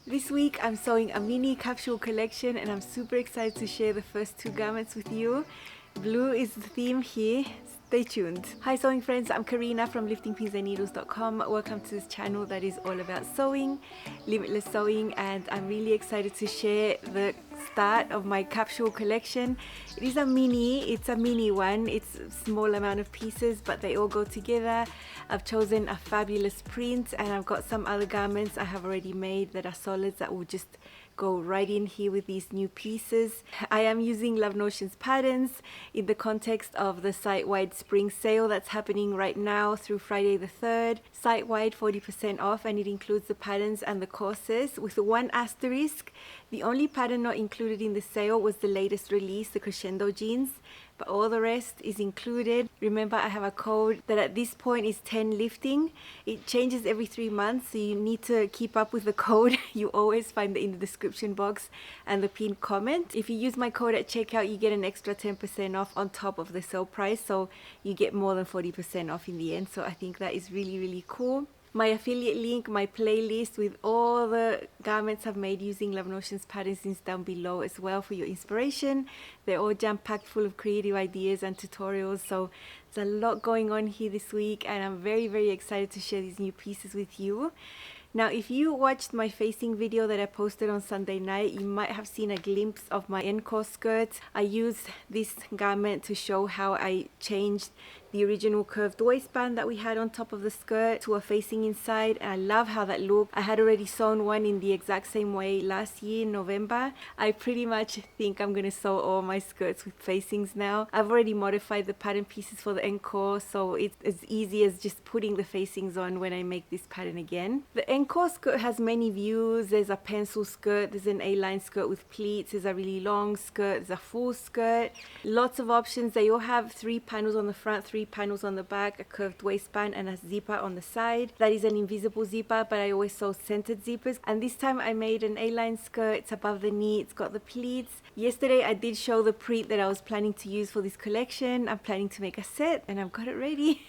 This week I'm sewing a mini capsule collection and I'm super excited to share the first two garments with you. Blue is the theme here. Stay tuned. Hi sewing friends, I'm Karina from liftingpinsandneedles.com. Welcome to this channel that is all about sewing, limitless sewing, and I'm really excited to share the start of my capsule collection. It is a mini one. It's a small amount of pieces, but they all go together. I've chosen a fabulous print and I've got some other garments I have already made that are solids that will just go right in here with these new pieces. I am using Love Notion's patterns in the context of the site-wide spring sale that's happening right now through Friday the 3rd. Site-wide 40% off, and it includes the patterns and the courses with one asterisk. The only pattern not included in the sale was the latest release, the crescendo jeans, but all the rest is included. Remember, I have a code that at this point is 10 lifting. It changes every 3 months, so you need to keep up with the code. You always find it in the description box and the pinned comment. If you use my code at checkout, you get an extra 10% off on top of the sale price, so you get more than 40% off in the end. So I think that is really, really cool. My affiliate link, my playlist with all the garments I've made using Love Notion's patterns is down below as well for your inspiration. They're all jam-packed full of creative ideas and tutorials, so there's a lot going on here this week and I'm very, very excited to share these new pieces with you. Now, if you watched my facing video that I posted on Sunday night, you might have seen a glimpse of my Encore skirt. I used this garment to show how I changed the original curved waistband that we had on top of the skirt to a facing inside, and I love how that looked. I had already sewn one in the exact same way last year in November. I pretty much think I'm going to sew all my skirts with facings now. I've already modified the pattern pieces for the Encore, so it's as easy as just putting the facings on when I make this pattern again. The Encore skirt has many views. There's a pencil skirt, there's an A-line skirt with pleats, there's a really long skirt, there's a full skirt. Lots of options. They all have 3 panels on the front, 3 panels on the back, a curved waistband and a zipper on the side. That is an invisible zipper, but I always sew centered zippers, and this time I made an A-line skirt. It's above the knee, it's got the pleats. Yesterday I did show the print that I was planning to use for this collection. I'm planning to make a set and I've got it ready.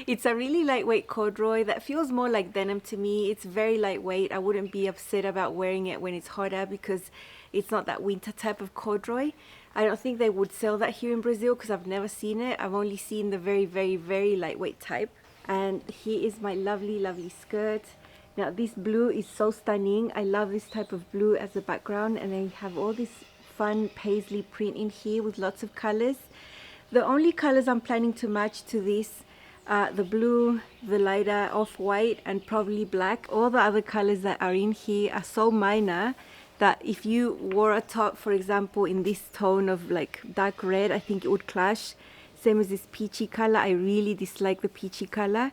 It's a really lightweight corduroy that feels more like denim to me. It's very lightweight. I wouldn't be upset about wearing it when it's hotter because it's not that winter type of corduroy. I don't think they would sell that here in Brazil because I've never seen it. I've only seen the very, very, very lightweight type. And here is my lovely, lovely skirt. Now this blue is so stunning. I love this type of blue as a background, and then you have all this fun paisley print in here with lots of colors. The only colors I'm planning to match to this are the blue, the lighter off-white, and probably black. All the other colors that are in here are so minor that if you wore a top, for example, in this tone of like dark red, I think it would clash. Same as this peachy color. I really dislike the peachy color,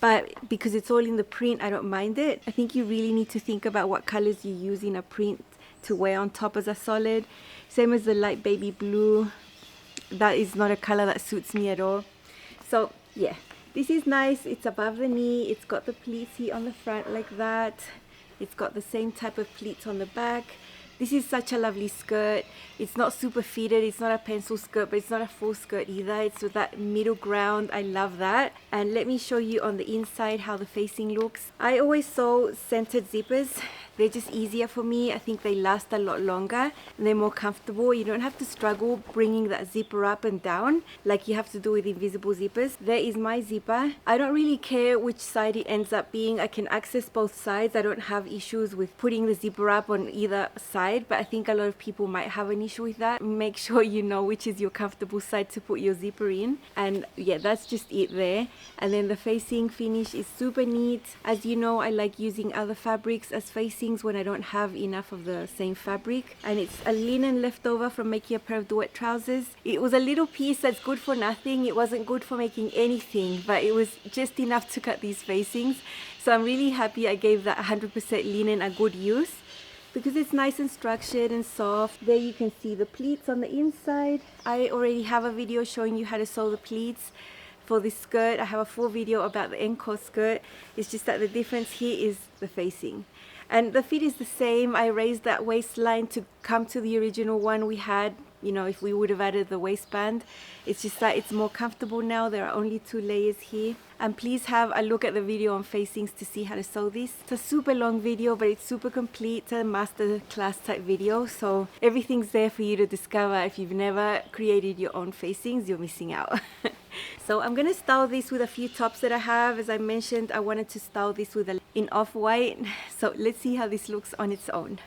but because it's all in the print, I don't mind it. I think you really need to think about what colors you use in a print to wear on top as a solid. Same as the light baby blue. That is not a color that suits me at all. So yeah, this is nice. It's above the knee. It's got the pleats here on the front like that. It's got the same type of pleats on the back. This is such a lovely skirt. It's not super fitted. It's not a pencil skirt, but it's not a full skirt either. It's with that middle ground. I love that. And let me show you on the inside how the facing looks. I always sew centered zippers. They're just easier for me. I think they last a lot longer and they're more comfortable. You don't have to struggle bringing that zipper up and down like you have to do with invisible zippers. There is my zipper. I don't really care which side it ends up being. I can access both sides. I don't have issues with putting the zipper up on either side, but I think a lot of people might have an issue with that. Make sure you know which is your comfortable side to put your zipper in. And yeah, that's just it there. And then the facing finish is super neat. As you know, I like using other fabrics as facings when I don't have enough of the same fabric, and it's a linen leftover from making a pair of duet trousers. It was a little piece that's good for nothing. It wasn't good for making anything, but it was just enough to cut these facings. So I'm really happy I gave that 100% linen a good use because it's nice and structured and soft. There you can see the pleats on the inside. I already have a video showing you how to sew the pleats for this skirt. I have a full video about the Encore skirt. It's just that the difference here is the facing. And the fit is the same. I raised that waistline to come to the original one we had you know, if we would have added the waistband. It's just that it's more comfortable now. There are only 2 layers here. And please have a look at the video on facings to see how to sew this. It's a super long video, but it's super complete. It's a master class type video, so everything's there for you to discover. If you've never created your own facings, you're missing out. So I'm gonna style this with a few tops that I have. As I mentioned, I wanted to style this with in off-white. So let's see how this looks on its own.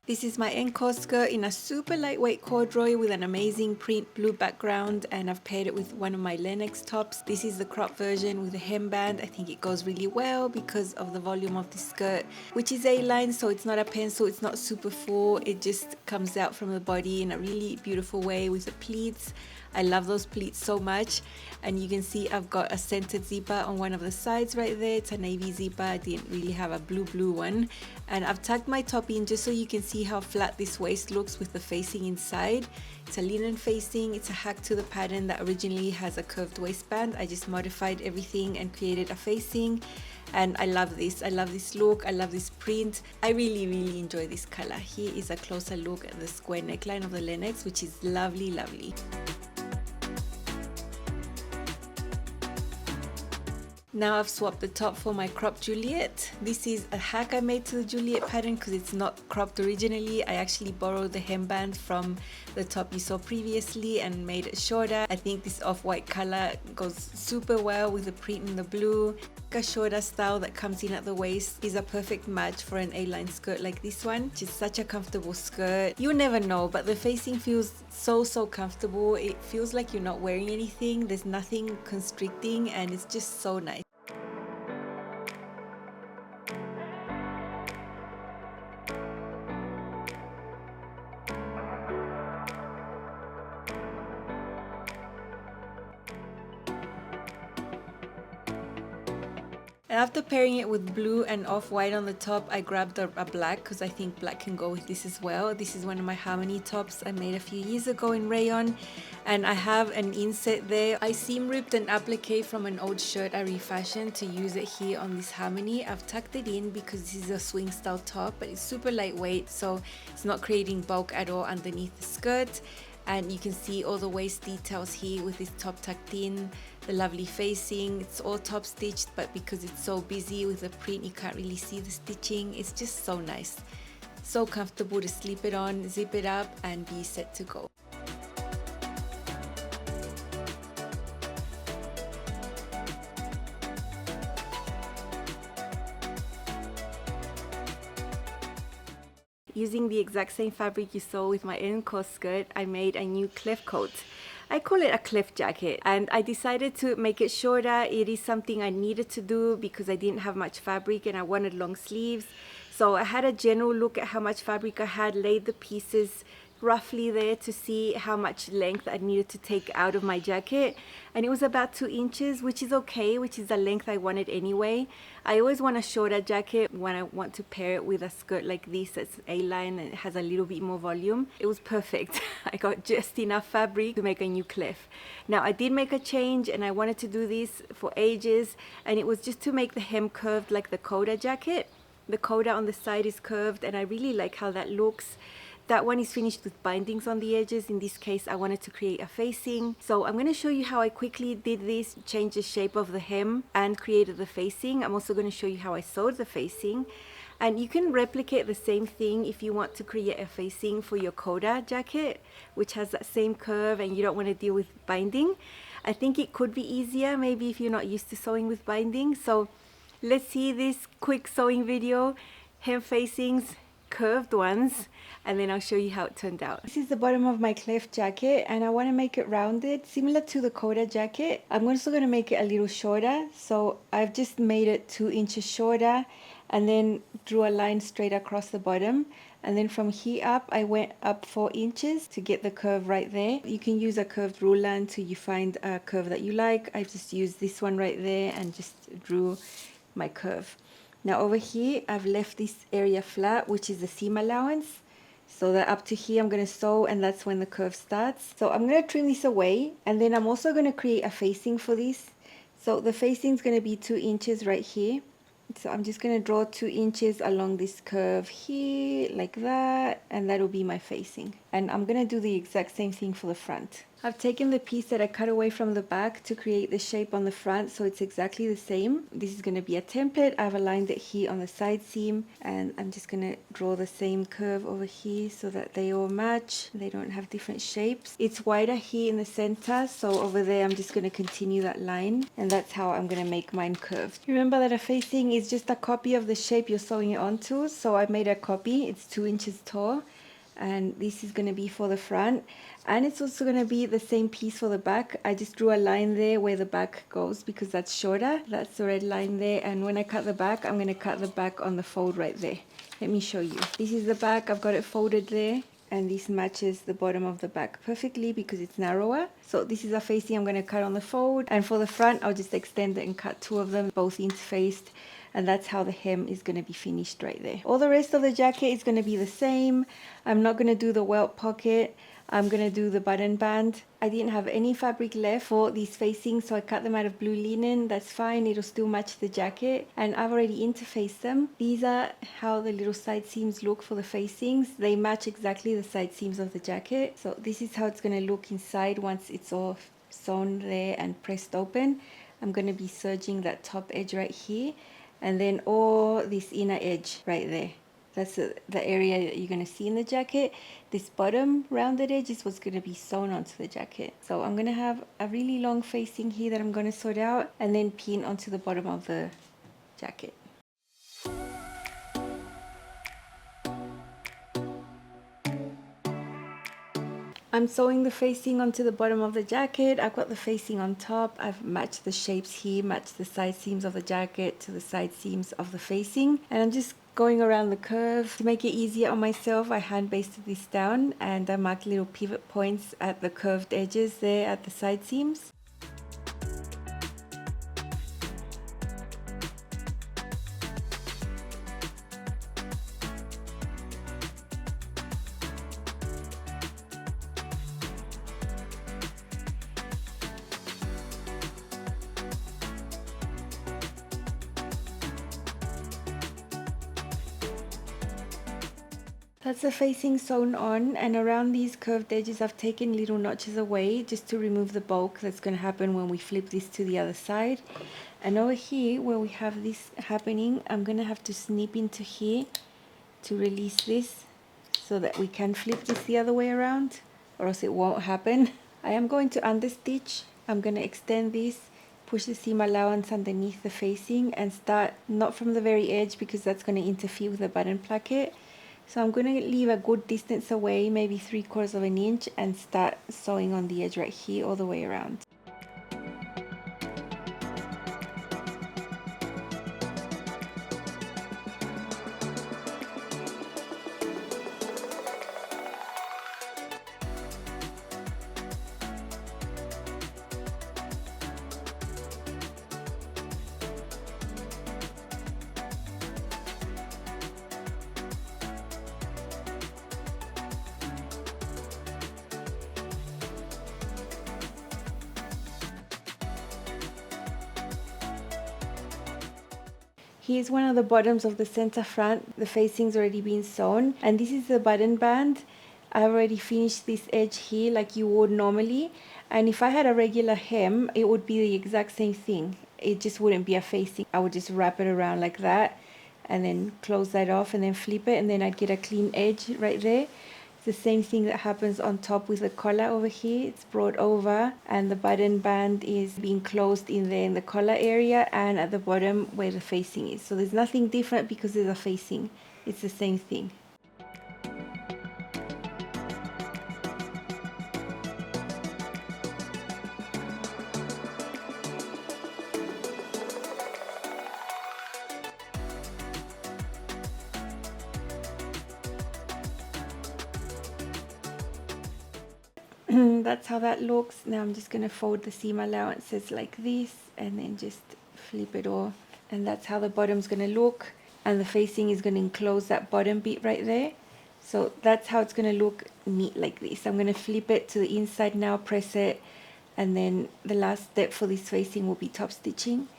This is my Encore skirt in a super lightweight corduroy with an amazing print blue background, and I've paired it with one of my Lennox tops. This is the crop version with a hemband. I think it goes really well because of the volume of the skirt, which is A-line, so it's not a pencil, it's not super full. It just comes out from the body in a really beautiful way with the pleats. I love those pleats so much, and you can see I've got a centered zipper on one of the sides right there. It's a navy zipper. I didn't really have a blue one, and I've tucked my top in just so you can see how flat this waist looks with the facing inside. It's a linen facing. It's a hack to the pattern that originally has a curved waistband. I just modified everything and created a facing, and I love this. I love this look. I love this print. I really enjoy this color. Here is a closer look at the square neckline of the Lennox, which is lovely. Now I've swapped the top for my cropped Juliet. This is a hack I made to the Juliet pattern because it's not cropped originally. I actually borrowed the hemband from the top you saw previously and made it shorter. I think this off-white color goes super well with the print in the blue. A shorter style that comes in at the waist is a perfect match for an A-line skirt like this one. Just such a comfortable skirt. You never know, but the facing feels so comfortable. It feels like you're not wearing anything. There's nothing constricting, and it's just so nice. And after pairing it with blue and off-white on the top, I grabbed a black because I think black can go with this as well. This is one of my Harmony tops I made a few years ago in rayon, and I have an inset there. I seam ripped an applique from an old shirt I refashioned to use it here on this Harmony. I've tucked it in because this is a swing style top, but it's super lightweight, so it's not creating bulk at all underneath the skirt. And you can see all the waist details here with this top tucked in, the lovely facing. It's all top stitched, but because it's so busy with the print, you can't really see the stitching. It's just so nice, so comfortable to slip it on, zip it up, and be set to go. Using the exact same fabric you saw with my Encore skirt, I made a new Clef coat. I call it a Clef jacket, and I decided to make it shorter. It is something I needed to do because I didn't have much fabric and I wanted long sleeves. So I had a general look at how much fabric I had, laid the pieces roughly there to see how much length I needed to take out of my jacket, and it was about 2 inches, which is okay, which is the length I wanted anyway. I always want a shorter jacket when I want to pair it with a skirt like this that's A-line and it has a little bit more volume. It was perfect. I got just enough fabric to make a new Clef. Now I did make a change, and I wanted to do this for ages, and it was just to make the hem curved like the Coda jacket. The Coda on the side is curved, and I really like how that looks. That one is finished with bindings on the edges. In this case, I wanted to create a facing. So I'm going to show you how I quickly did this, changed the shape of the hem and created the facing. I'm also going to show you how I sewed the facing. And you can replicate the same thing if you want to create a facing for your Coda jacket, which has that same curve and you don't want to deal with binding. I think it could be easier maybe if you're not used to sewing with binding. So let's see this quick sewing video, hem facings, curved ones, and then I'll show you how it turned out. This is the bottom of my Clef jacket, and I want to make it rounded similar to the Coda jacket. I'm also going to make it a little shorter, so I've just made it 2 inches shorter and then drew a line straight across the bottom, and then from here up I went up 4 inches to get the curve right there. You can use a curved ruler until you find a curve that you like. I've just used this one right there and just drew my curve. Now over here I've left this area flat, which is the seam allowance, so that up to here I'm going to sew, and that's when the curve starts. So I'm going to trim this away, and then I'm also going to create a facing for this. So the facing is going to be 2 inches right here. So I'm just going to draw 2 inches along this curve here, like that, and that will be my facing. And I'm going to do the exact same thing for the front. I've taken the piece that I cut away from the back to create the shape on the front, so it's exactly the same. This is going to be a template. I've aligned it here on the side seam, and I'm just going to draw the same curve over here so that they all match. They don't have different shapes. It's wider here in the center, so over there I'm just going to continue that line, and that's how I'm going to make mine curved. Remember that a facing is just a copy of the shape you're sewing it onto, so I made a copy. It's 2 inches tall, and this is going to be for the front, and it's also going to be the same piece for the back. I just drew a line there where the back goes because that's shorter. That's the red line there, and when I cut the back, I'm going to cut the back on the fold right there. Let me show you. This is the back. I've got it folded there, and this matches the bottom of the back perfectly because it's narrower. So this is a facing I'm going to cut on the fold, and for the front I'll just extend it and cut 2 of them, both interfaced, and that's how the hem is going to be finished right there. All the rest of the jacket is going to be the same. I'm not going to do the welt pocket. I'm going to do the button band. I didn't have any fabric left for these facings, so I cut them out of blue linen. That's fine, it'll still match the jacket, and I've already interfaced them. These are how the little side seams look for the facings. They match exactly the side seams of the jacket. So this is how it's going to look inside once it's all sewn there and pressed open. I'm going to be serging that top edge right here, and then all this inner edge right there. That's the area that you're going to see in the jacket. This bottom rounded edge is what's going to be sewn onto the jacket. So I'm going to have a really long facing here that I'm going to sort out and then pin onto the bottom of the jacket. I'm sewing the facing onto the bottom of the jacket. I've got the facing on top. I've matched the shapes here, matched the side seams of the jacket to the side seams of the facing. And I'm just going around the curve. To make it easier on myself, I hand basted this down, and I marked little pivot points at the curved edges there at the side seams. That's the facing sewn on, and around these curved edges I've taken little notches away just to remove the bulk that's going to happen when we flip this to the other side. And over here where we have this happening, I'm going to have to snip into here to release this so that we can flip this the other way around, or else it won't happen. I am going to understitch. I'm going to extend this, push the seam allowance underneath the facing, and start not from the very edge because that's going to interfere with the button placket. So I'm going to leave a good distance away, maybe 3/4 of an inch, and start sewing on the edge right here all the way around. Here's one of the bottoms of the center front. The facing's already been sewn, and this is the button band. I already finished this edge here like you would normally, and if I had a regular hem, it would be the exact same thing. It just wouldn't be a facing. I would just wrap it around like that and then close that off and then flip it, and then I'd get a clean edge right there. It's the same thing that happens on top with the collar over here. It's brought over, and the button band is being closed in there in the collar area and at the bottom where the facing is. So there's nothing different because there's a facing. It's the same thing. That's how that looks. Now I'm just going to fold the seam allowances like this and then just flip it all, and that's how the bottom's going to look, and the facing is going to enclose that bottom bit right there. So that's how it's going to look neat like this. I'm going to flip it to the inside now, press it, and then the last step for this facing will be top stitching.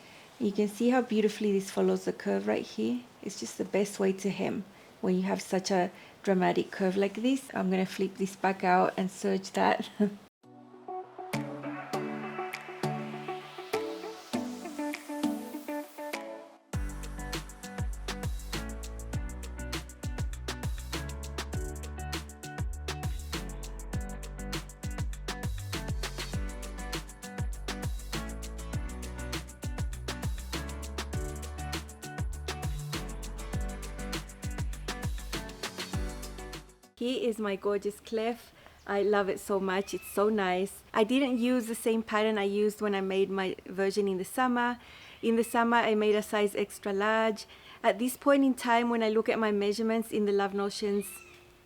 You can see how beautifully this follows the curve right here. It's just the best way to hem when you have such a dramatic curve like this. I'm going to flip this back out and serge that. Here is my gorgeous Clef. I love it so much. It's so nice. I didn't use the same pattern I used when I made my version in the summer. In the summer, I made a size extra large. At this point in time, when I look at my measurements in the Love Notions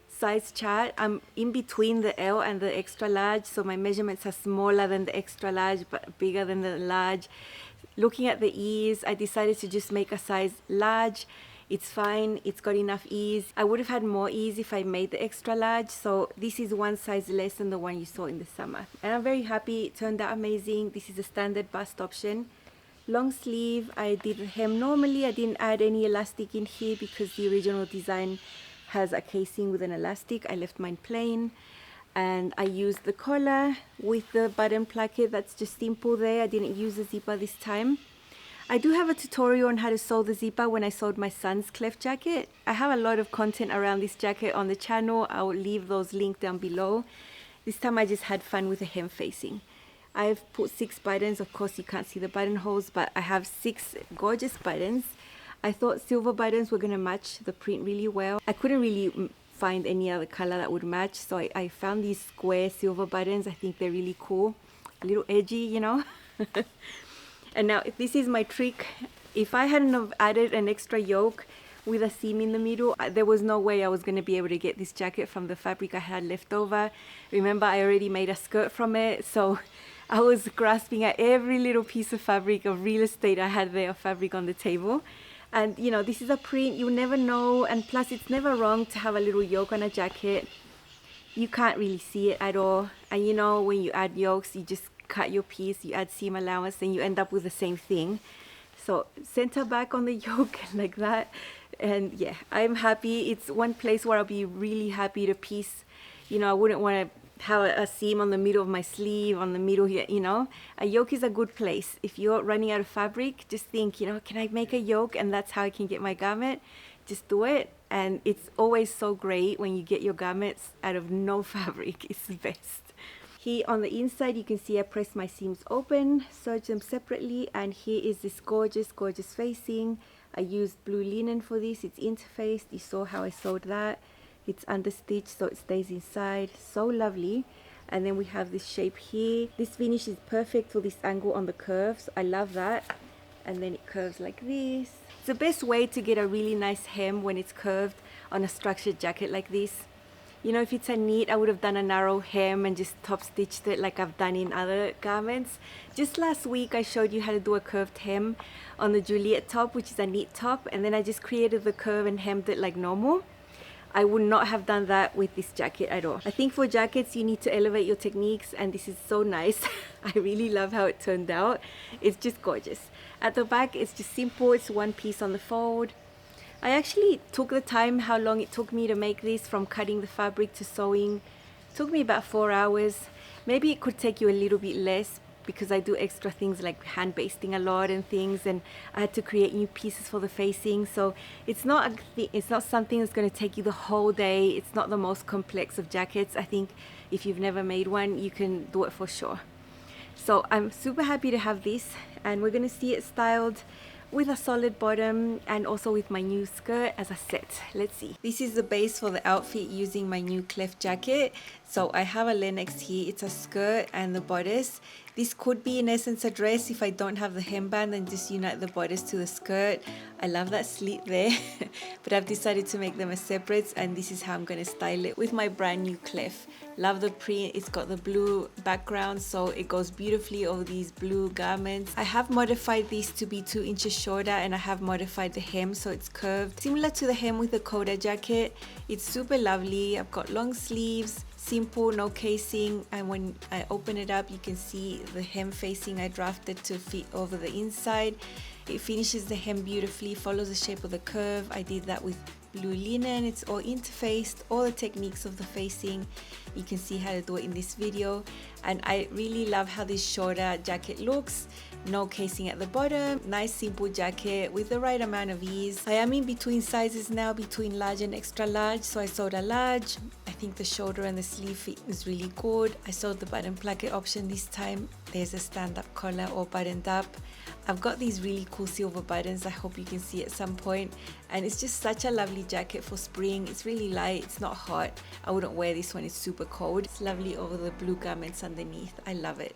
size chart, I'm in between the L and the extra large. So my measurements are smaller than the extra large, but bigger than the large. Looking at the ears, I decided to just make a size large. It's fine, it's got enough ease. I would have had more ease if I made the extra large, so this is one size less than the one you saw in the summer. And I'm very happy, it turned out amazing. This is a standard bust option. Long sleeve, I did the hem normally. I didn't add any elastic in here because the original design has a casing with an elastic. I left mine plain. And I used the collar with the button placket. That's just simple there. I didn't use a zipper this time. I do have a tutorial on how to sew the zipper when I sewed my son's Clef jacket. I have a lot of content around this jacket on the channel. I will leave those linked down below. This time I just had fun with the hem facing. I've put 6 buttons. Of course you can't see the buttonholes, but I have 6 gorgeous buttons. I thought silver buttons were going to match the print really well. I couldn't really find any other color that would match, so I found these square silver buttons. I think they're really cool. A little edgy, you know. And now this is my trick. If I hadn't have added an extra yoke with a seam in the middle, there was no way I was going to be able to get this jacket from the fabric I had left over. Remember, I already made a skirt from it, so I was grasping at every little piece of fabric, of real estate I had there, of fabric on the table. And you know, this is a print, you never know, and plus it's never wrong to have a little yoke on a jacket. You can't really see it at all, and you know, when you add yokes, you just cut your piece, you add seam allowance, and you end up with the same thing. So center back on the yoke like that, and yeah, I'm happy. It's one place where I'll be really happy to piece. You know, I wouldn't want to have a seam on the middle of my sleeve, on the middle here, you know. A yoke is a good place. If you're running out of fabric, just think, you know, can I make a yoke and that's how I can get my garment? Just do it. And it's always so great when you get your garments out of no fabric. It's the best. Here on the inside, you can see I pressed my seams open, serge them separately, and here is this gorgeous, gorgeous facing. I used blue linen for this. It's interfaced. You saw how I sewed that. It's understitched so it stays inside. So lovely. And then we have this shape here. This finish is perfect for this angle on the curves. I love that. And then it curves like this. It's the best way to get a really nice hem when it's curved on a structured jacket like this. You know, if it's a knit, I would have done a narrow hem and just top stitched it like I've done in other garments. Just last week I showed you how to do a curved hem on the Juliet top, which is a knit top, and then I just created the curve and hemmed it like normal. I would not have done that with this jacket at all. I think for jackets you need to elevate your techniques, and this is so nice. I really love how it turned out. It's just gorgeous. At the back it's just simple. It's one piece on the fold. I actually took the time how long it took me to make this, from cutting the fabric to sewing. It took me about 4 hours. Maybe it could take you a little bit less because I do extra things like hand basting a lot and things, and I had to create new pieces for the facing. So it's not something that's going to take you the whole day. It's not the most complex of jackets. I think if you've never made one, you can do it for sure. So I'm super happy to have this, and we're going to see it styled with a solid bottom and also with my new skirt as a set. Let's see. This is the base for the outfit using my new Clef jacket. So I have a Lennox here. It's a skirt and the bodice. This could be in essence a dress if I don't have the hemband and just unite the bodice to the skirt. I love that slit there. But I've decided to make them as separates, and this is how I'm going to style it with my brand new Clef. Love the print. It's got the blue background, so it goes beautifully over these blue garments. I have modified this to be 2 inches shorter, and I have modified the hem so it's curved, similar to the hem with the Coda jacket. It's super lovely. I've got long sleeves, simple, no casing, and when I open it up you can see the hem facing I drafted to fit over the inside. It finishes the hem beautifully, follows the shape of the curve. I did that with blue linen. It's all interfaced, all the techniques of the facing. You can see how to do it in this video. And I really love how this shorter jacket looks. No casing at the bottom, nice simple jacket with the right amount of ease. I am in between sizes now, between large and extra large, so I sewed a large. I think the shoulder and the sleeve fit is really good. I sewed the button placket option this time. There's a stand-up collar or buttoned up. I've got these really cool silver buttons. I hope you can see at some point. And it's just such a lovely jacket for spring. It's really light, it's not hot. I wouldn't wear this when it's super cold. It's lovely over the blue garments underneath. I love it.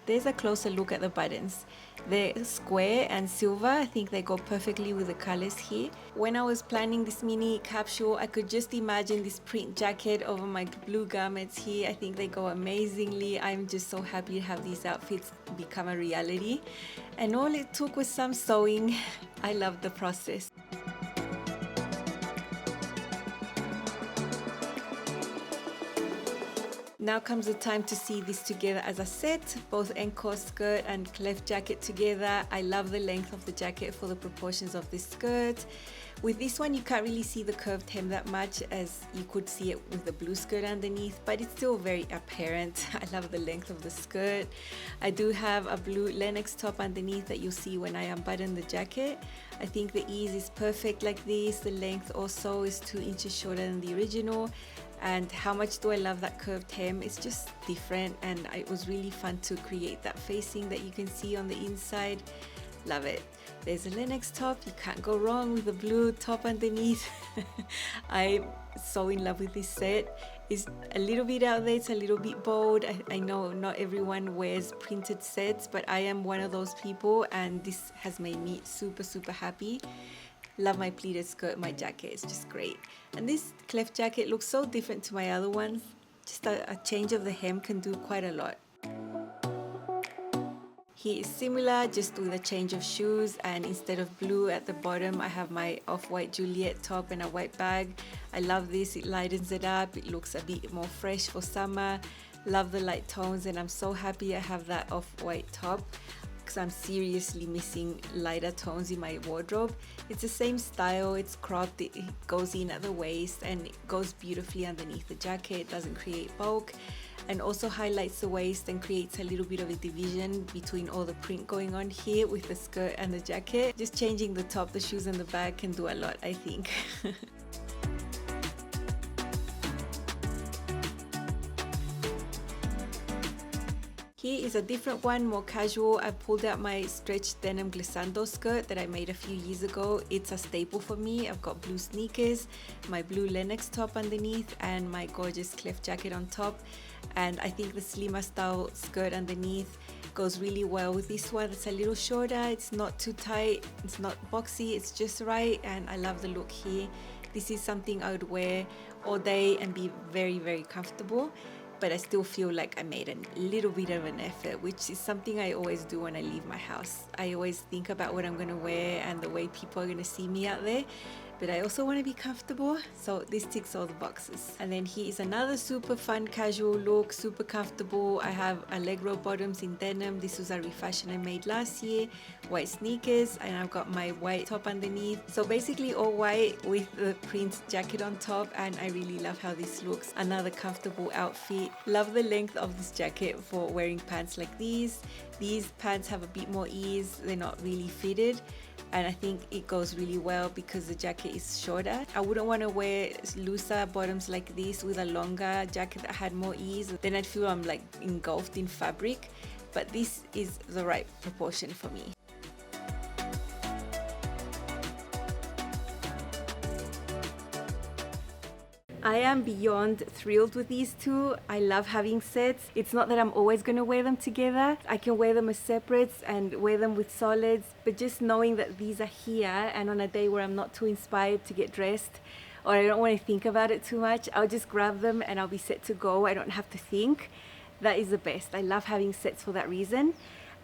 There's a closer look at the buttons. They're square and silver. I think they go perfectly with the colors here. When I was planning this mini capsule, I could just imagine this print jacket over my blue garments here. I think they go amazingly. I'm just so happy to have these outfits become a reality. And all it took was some sewing. I love the process. Now comes the time to see this together as a set, both Encore skirt and Clef jacket together. I love the length of the jacket for the proportions of this skirt. With this one, you can't really see the curved hem that much as you could see it with the blue skirt underneath, but it's still very apparent. I love the length of the skirt. I do have a blue Lennox top underneath that you'll see when I unbutton the jacket. I think the ease is perfect like this. The length also is 2 inches shorter than the original. And how much do I love that curved hem? It's just different, and it was really fun to create that facing that you can see on the inside. Love it. There's a Lennox top. You can't go wrong with the blue top underneath. I'm so in love with this set. It's a little bit out there, it's a little bit bold. I know not everyone wears printed sets, but I am one of those people, and this has made me super happy. Love my pleated skirt, my jacket, it's just great. And this Clef jacket looks so different to my other ones. Just a change of the hem can do quite a lot. Here is similar, just with a change of shoes, and instead of blue at the bottom, I have my off-white Juliet top and a white bag. I love this, it lightens it up, it looks a bit more fresh for summer. Love the light tones, and I'm so happy I have that off-white top, because I'm seriously missing lighter tones in my wardrobe. It's the same style, it's cropped, it goes in at the waist, and it goes beautifully underneath the jacket. It doesn't create bulk, and also highlights the waist and creates a little bit of a division between all the print going on here with the skirt and the jacket. Just changing the top, the shoes and the bag can do a lot, I think. Here is a different one, more casual. I pulled out my stretched denim glissando skirt that I made a few years ago. It's a staple for me. I've got blue sneakers, my blue Lennox top underneath, and my gorgeous Clef jacket on top. And I think the slimmer style skirt underneath goes really well with this one. It's a little shorter, it's not too tight, it's not boxy, it's just right, and I love the look here. This is something I would wear all day and be very comfortable. But I still feel like I made a little bit of an effort, which is something I always do when I leave my house. I always think about what I'm going to wear and the way people are going to see me out there. But I also want to be comfortable, so this ticks all the boxes. And then here is another super fun casual look, super comfortable. I have Allegro bottoms in denim. This was a refashion I made last year. White sneakers, and I've got my white top underneath. So basically all white with the print jacket on top, and I really love how this looks. Another comfortable outfit. Love the length of this jacket for wearing pants like these. These pants have a bit more ease. They're not really fitted. And I think it goes really well because the jacket is shorter. I wouldn't want to wear looser bottoms like this with a longer jacket that had more ease. Then I'd feel I'm like engulfed in fabric. But this is the right proportion for me. I am beyond thrilled with these two. I love having sets. It's not that I'm always going to wear them together. I can wear them as separates and wear them with solids, but just knowing that these are here, and on a day where I'm not too inspired to get dressed or I don't want to think about it too much, I'll just grab them and I'll be set to go. I don't have to think. That is the best. I love having sets for that reason.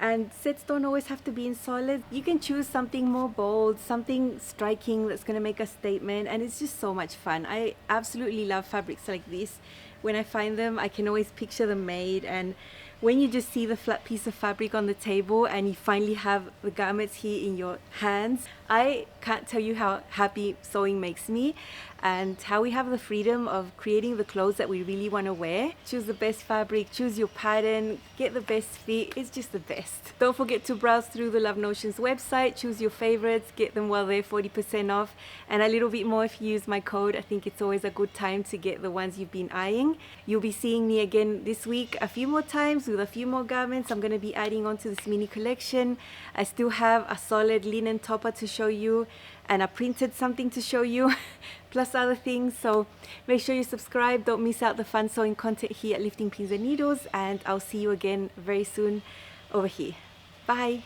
And sets don't always have to be in solid. You can choose something more bold, something striking that's going to make a statement, and it's just so much fun. I absolutely love fabrics like this. When I find them, I can always picture them made, and when you just see the flat piece of fabric on the table and you finally have the garments here in your hands, I can't tell you how happy sewing makes me, and how we have the freedom of creating the clothes that we really want to wear. Choose the best fabric, choose your pattern, get the best fit. It's just the best. Don't forget to browse through the Love Notions website, choose your favorites, get them while they're 40% off, and a little bit more if you use my code. I think it's always a good time to get the ones you've been eyeing. You'll be seeing me again this week a few more times with a few more garments I'm going to be adding onto this mini collection. I still have a solid linen topper to show you, and I printed something to show you, plus other things. So make sure you subscribe, don't miss out the fun sewing content here at Lifting Pins and Needles, and I'll see you again very soon over here. Bye.